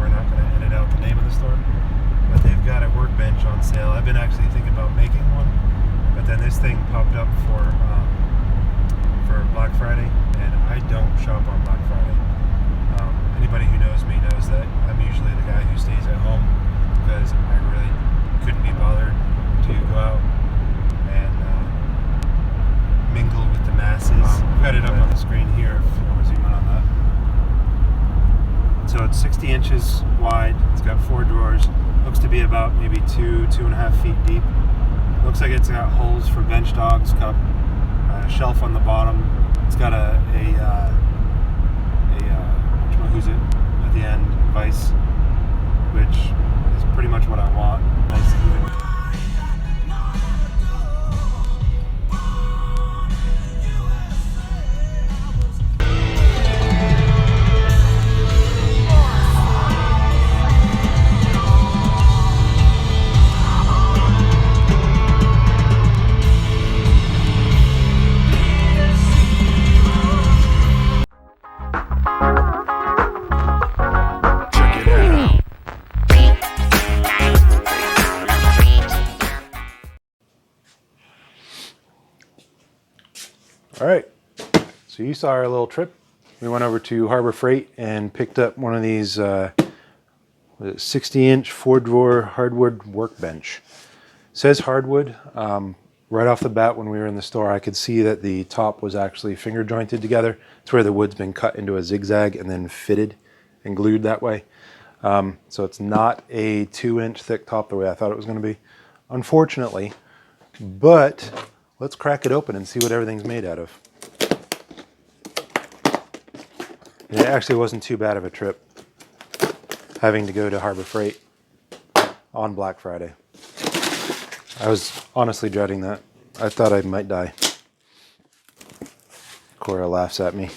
we're not going to edit out the name of the store. But they've got a Workbench on sale. I've been actually thinking about making one, but then this thing popped up for Black Friday, and I don't shop on Black Friday. Anybody who knows me knows that I'm usually the guy who stays at home because I really couldn't be bothered to go out and mingle with the masses. I've got it up on the screen here if you want to zoom in on that. So it's 60 inches wide. It's got 4 drawers. Looks to be about maybe 2.5 feet deep. Looks like it's got holes for Benchdog. It's got a shelf on the bottom. It's got a who's it at the end, Vise, which is pretty much what I want. Nice even. All right, so you saw our little trip. We went over to Harbor Freight and picked up one of these 60-inch 4-drawer hardwood workbench. It says hardwood. Right off the bat when we were in the store, I could see that the top was actually finger jointed together. It's where the wood's been cut into a zigzag and then fitted and glued that way. So it's not a 2-inch thick top the way I thought it was going to be, unfortunately. But let's crack it open and see what everything's made out of. And it actually wasn't too bad of a trip having to go to Harbor Freight on Black Friday. I was honestly dreading that. I thought I might die. Cora laughs at me.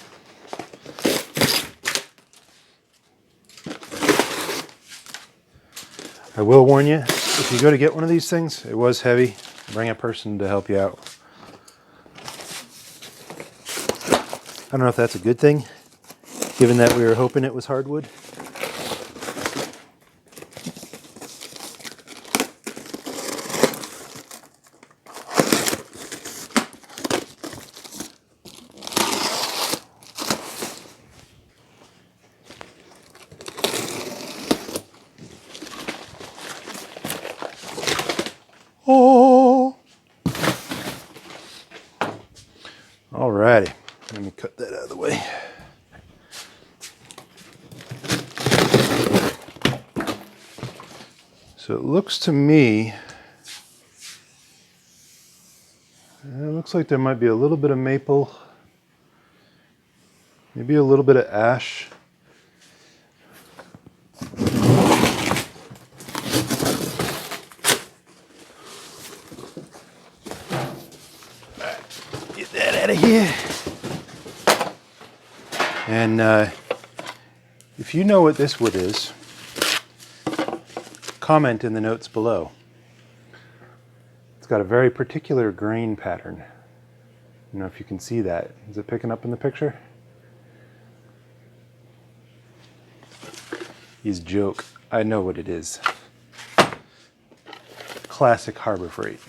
I will warn you, if you go to get one of these things, it was heavy. Bring a person to help you out. I don't know if that's a good thing, given that we were hoping it was hardwood. Oh! Alrighty, let me cut that out of the way. So it looks to me, it looks like there might be a little bit of maple, maybe a little bit of ash. Get that out of here. And if you know what this wood is, comment in the notes below. It's got a very particular grain pattern. I don't know if you can see that. Is it picking up in the picture? He's joke. I know what it is. Classic Harbor Freight.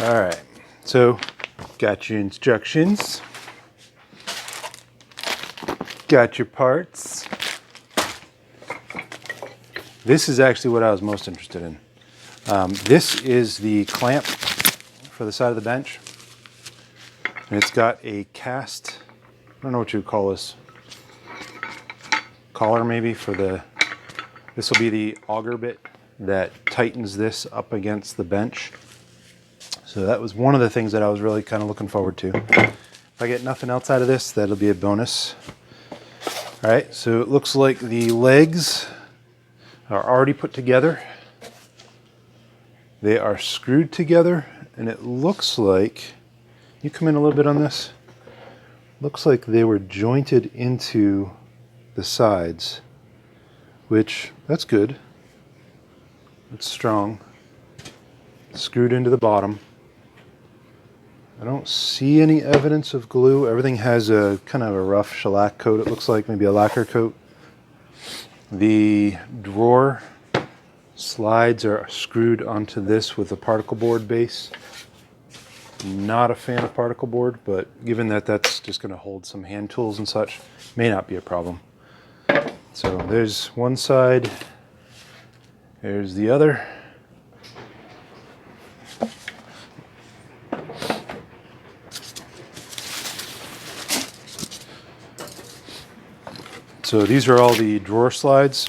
All right, so got your instructions. Got your parts. This is actually what I was most interested in. This is the clamp for the side of the bench. And it's got a cast, I don't know what you would call this, collar maybe for the, this will be the auger bit that tightens this up against the bench. So that was one of the things that I was really kind of looking forward to. If I get nothing else out of this, that'll be a bonus. All right, so it looks like the legs are already put together. They are screwed together, and it looks like, you come in a little bit on this, looks like they were jointed into the sides, which, that's good. It's strong. Screwed into the bottom. I don't see any evidence of glue. Everything has a kind of a rough shellac coat, it looks like, maybe a lacquer coat. The drawer slides are screwed onto this with a particle board base. Not a fan of particle board, but given that that's just going to hold some hand tools and such, may not be a problem. So there's one side, there's the other. So these are all the drawer slides.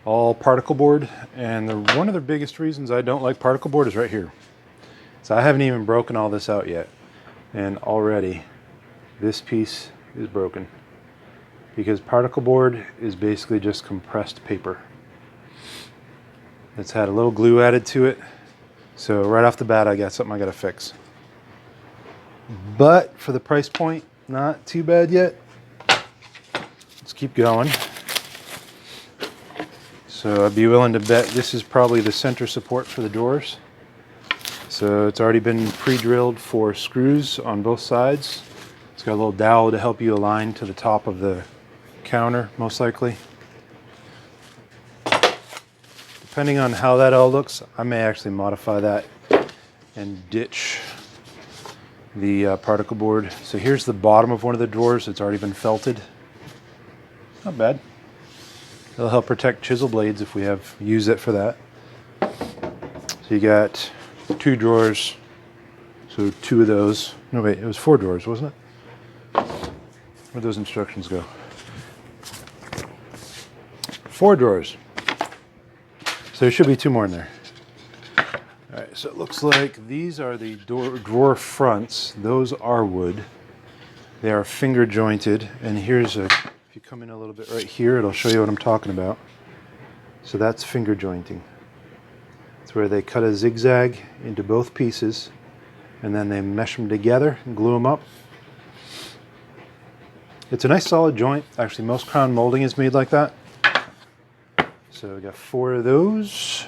All particle board, and one of the biggest reasons I don't like particle board is right here. So I haven't even broken all this out yet, and already this piece is broken because particle board is basically just compressed paper. It's had a little glue added to it, so right off the bat I got something I gotta fix. But for the price point, not too bad yet. Let's keep going. So I'd be willing to bet this is probably the center support for the drawers. So it's already been pre-drilled for screws on both sides. It's got a little dowel to help you align to the top of the counter, most likely. Depending on how that all looks, I may actually modify that and ditch the particle board. So here's the bottom of one of the drawers. It's already been felted. Not bad. It'll help protect chisel blades if we use it for that. So you got 2 drawers. So 2 of those. No wait, it was 4 drawers, wasn't it? Where'd those instructions go? 4 drawers. So there should be 2 more in there. Alright, so it looks like these are the drawer fronts. Those are wood. They are finger jointed, and here's if you come in a little bit right here, it'll show you what I'm talking about. So that's finger jointing. It's where they cut a zigzag into both pieces, and then they mesh them together and glue them up. It's a nice solid joint. Actually, most crown molding is made like that. So we got 4 of those.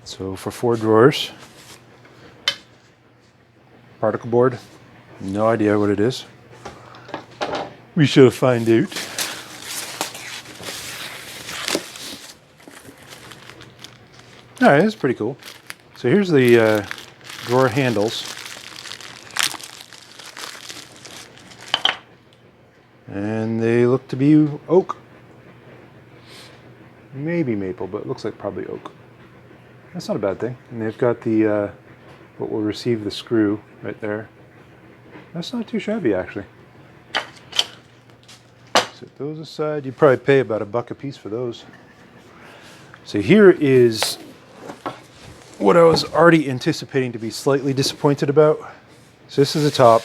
So for 4 drawers. Particle board. No idea what it is. We shall find out. Alright, that's pretty cool. So here's the drawer handles. And they look to be oak. Maybe maple, but it looks like probably oak. That's not a bad thing. And they've got the what will receive the screw right there. That's not too shabby, actually. Set those aside. You'd probably pay about $1 a piece for those. So here is what I was already anticipating to be slightly disappointed about. So this is the top.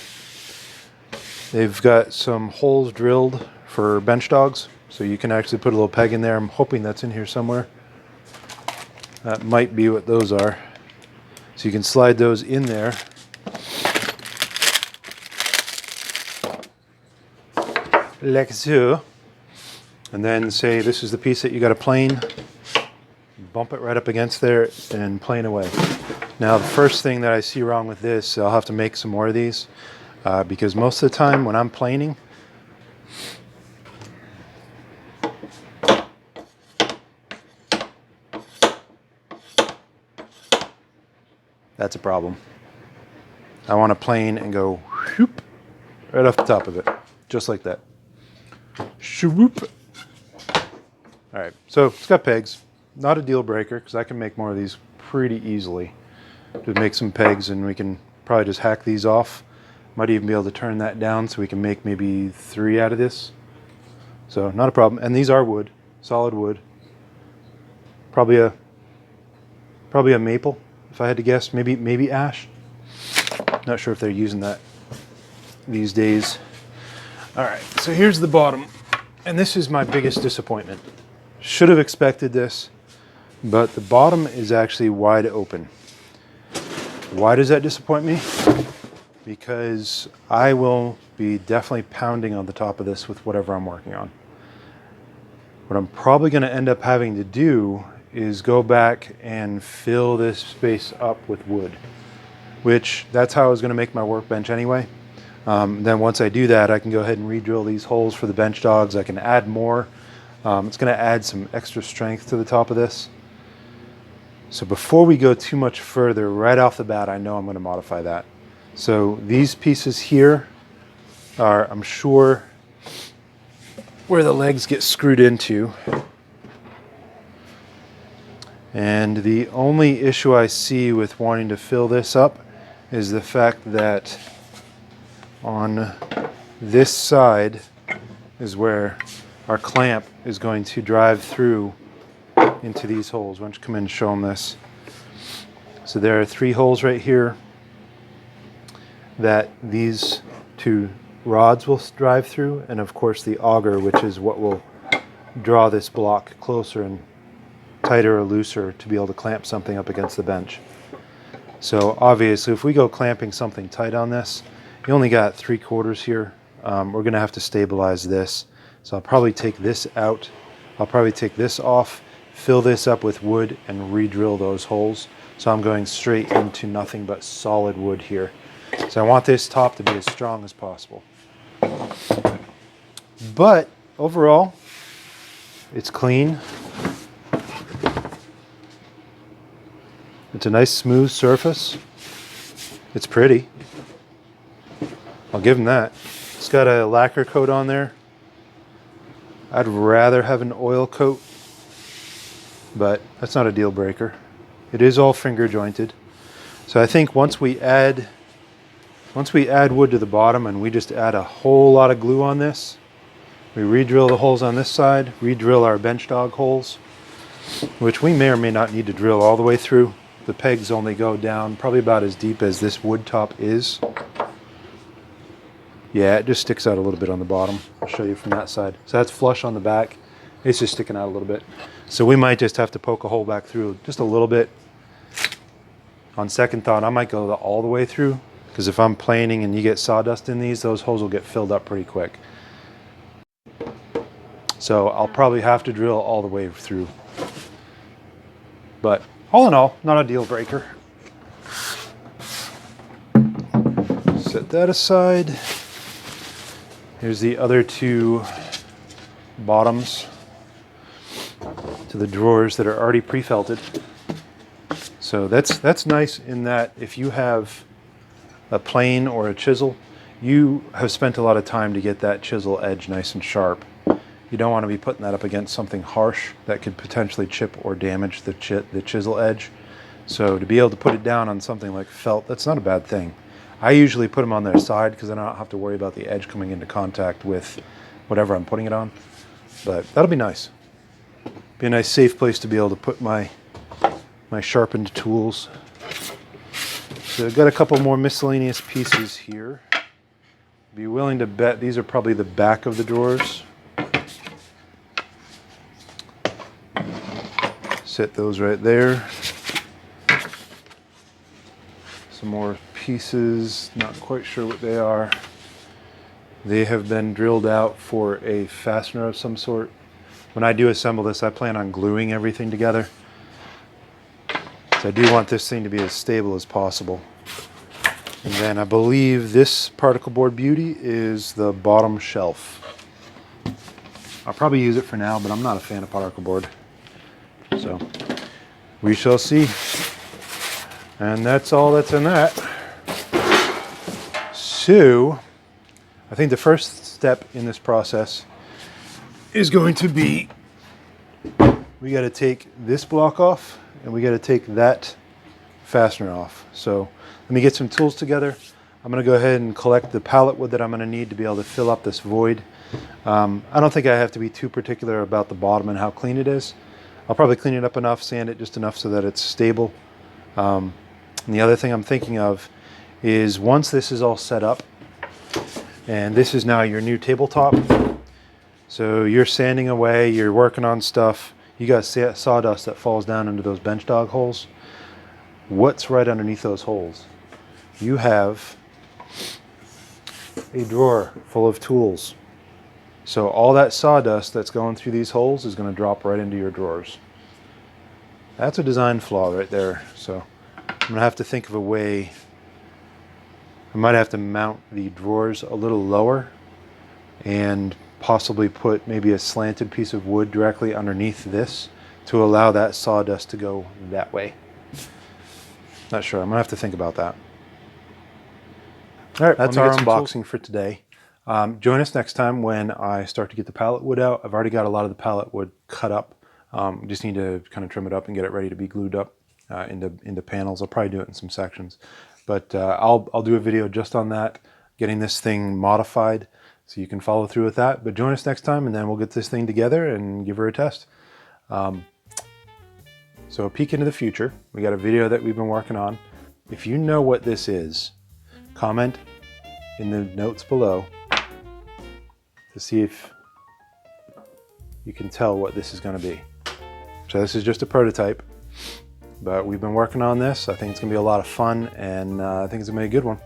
They've got some holes drilled for Benchdog's, so you can actually put a little peg in there. I'm hoping that's in here somewhere. That might be what those are. So you can slide those in there. Like so. And then say this is the piece that you got to plane. Bump it right up against there and plane away. Now the first thing that I see wrong with this, I'll have to make some more of these because most of the time when I'm planing, that's a problem. I want to plane and go whoop, right off the top of it, just like that. Shwoop. All right, so it's got pegs. Not a deal breaker because I can make more of these pretty easily. Just make some pegs and we can probably just hack these off. Might even be able to turn that down so we can make maybe 3 out of this. So not a problem. And these are wood, solid wood. Probably a maple, if I had to guess. Maybe ash. Not sure if they're using that these days. All right, so here's the bottom. And this is my biggest disappointment. Should have expected this, but the bottom is actually wide open. Why does that disappoint me? Because I will be definitely pounding on the top of this with whatever I'm working on. What I'm probably going to end up having to do is go back and fill this space up with wood, which that's how I was going to make my workbench anyway. Then once I do that, I can go ahead and re-drill these holes for the bench dogs. I can add more. It's going to add some extra strength to the top of this. So before we go too much further, right off the bat, I know I'm going to modify that. So these pieces here are, I'm sure, where the legs get screwed into. And the only issue I see with wanting to fill this up is the fact that on this side is where our clamp is going to drive through into these holes. Why don't you come in and show them this? So there are 3 holes right here that these 2 rods will drive through, and of course the auger, which is what will draw this block closer and tighter or looser to be able to clamp something up against the bench. So obviously if we go clamping something tight on this, you only got 3/4 here. We're going to have to stabilize this. So I'll probably take this out. I'll probably take this off, fill this up with wood, and re-drill those holes. So I'm going straight into nothing but solid wood here. So I want this top to be as strong as possible. But overall, it's clean. It's a nice smooth surface. It's pretty. I'll give them that. It's got a lacquer coat on there. I'd rather have an oil coat, but that's not a deal breaker. It is all finger jointed. So I think once we add wood to the bottom and we just add a whole lot of glue on this, we re-drill the holes on this side, re-drill our Benchdog holes, which we may or may not need to drill all the way through. The pegs only go down probably about as deep as this wood top is. Yeah, it just sticks out a little bit on the bottom. I'll show you from that side. So that's flush on the back. It's just sticking out a little bit. So we might just have to poke a hole back through just a little bit. On second thought, I might go all the way through, because if I'm planing and you get sawdust in these, those holes will get filled up pretty quick. So I'll probably have to drill all the way through. But all in all, not a deal breaker. Set that aside. Here's the other 2 bottoms to the drawers that are already pre-felted. So that's nice in that if you have a plane or a chisel, you have spent a lot of time to get that chisel edge nice and sharp. You don't want to be putting that up against something harsh that could potentially chip or damage the chisel edge. So to be able to put it down on something like felt, that's not a bad thing. I usually put them on their side because then I don't have to worry about the edge coming into contact with whatever I'm putting it on. But that'll be nice. Be a nice safe place to be able to put my sharpened tools. So I've got a couple more miscellaneous pieces here. Be willing to bet these are probably the back of the drawers. Set those right there. Some more pieces, not quite sure what they are. They have been drilled out for a fastener of some sort. When I do assemble this, I plan on gluing everything together. So I do want this thing to be as stable as possible. And then I believe this particle board beauty is the bottom shelf. I'll probably use it for now, but I'm not a fan of particle board. So we shall see. And that's all that's in that. So I think the first step in this process is going to be, we got to take this block off and we got to take that fastener off. So let me get some tools together. I'm going to go ahead and collect the pallet wood that I'm going to need to be able to fill up this void. I don't think I have to be too particular about the bottom and how clean it is. I'll probably clean it up enough, sand it just enough so that it's stable. And the other thing I'm thinking of is once this is all set up, and this is now your new tabletop, so you're sanding away, you're working on stuff, you got sawdust that falls down into those Benchdog holes. What's right underneath those holes? You have a drawer full of tools. So all that sawdust that's going through these holes is going to drop right into your drawers. That's a design flaw right there. So I'm going to have to think of a way. I might have to mount the drawers a little lower and possibly put maybe a slanted piece of wood directly underneath this to allow that sawdust to go that way. Not sure. I'm going to have to think about that. All right, that's our unboxing for today. Join us next time when I start to get the pallet wood out. I've already got a lot of the pallet wood cut up. Just need to kind of trim it up and get it ready to be glued up into panels. I'll probably do it in some sections. But I'll do a video just on that, getting this thing modified so you can follow through with that. But join us next time and then we'll get this thing together and give her a test. So a peek into the future. We got a video that we've been working on. If you know what this is, comment in the notes below to see if you can tell what this is going to be. So this is just a prototype, but we've been working on this. I think it's going to be a lot of fun, and I think it's going to be a good one.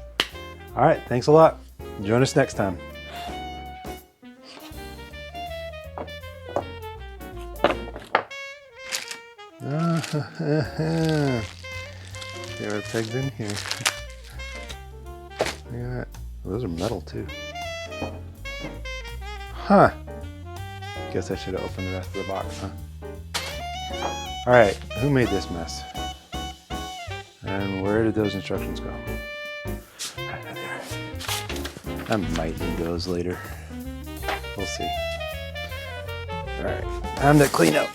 All right, thanks a lot. Join us next time. There are pegs in here. Look at that. Those are metal too. Huh. Guess I should have opened the rest of the box, huh? Alright, who made this mess? And where did those instructions go? I might need those later. We'll see. Alright, time to clean up.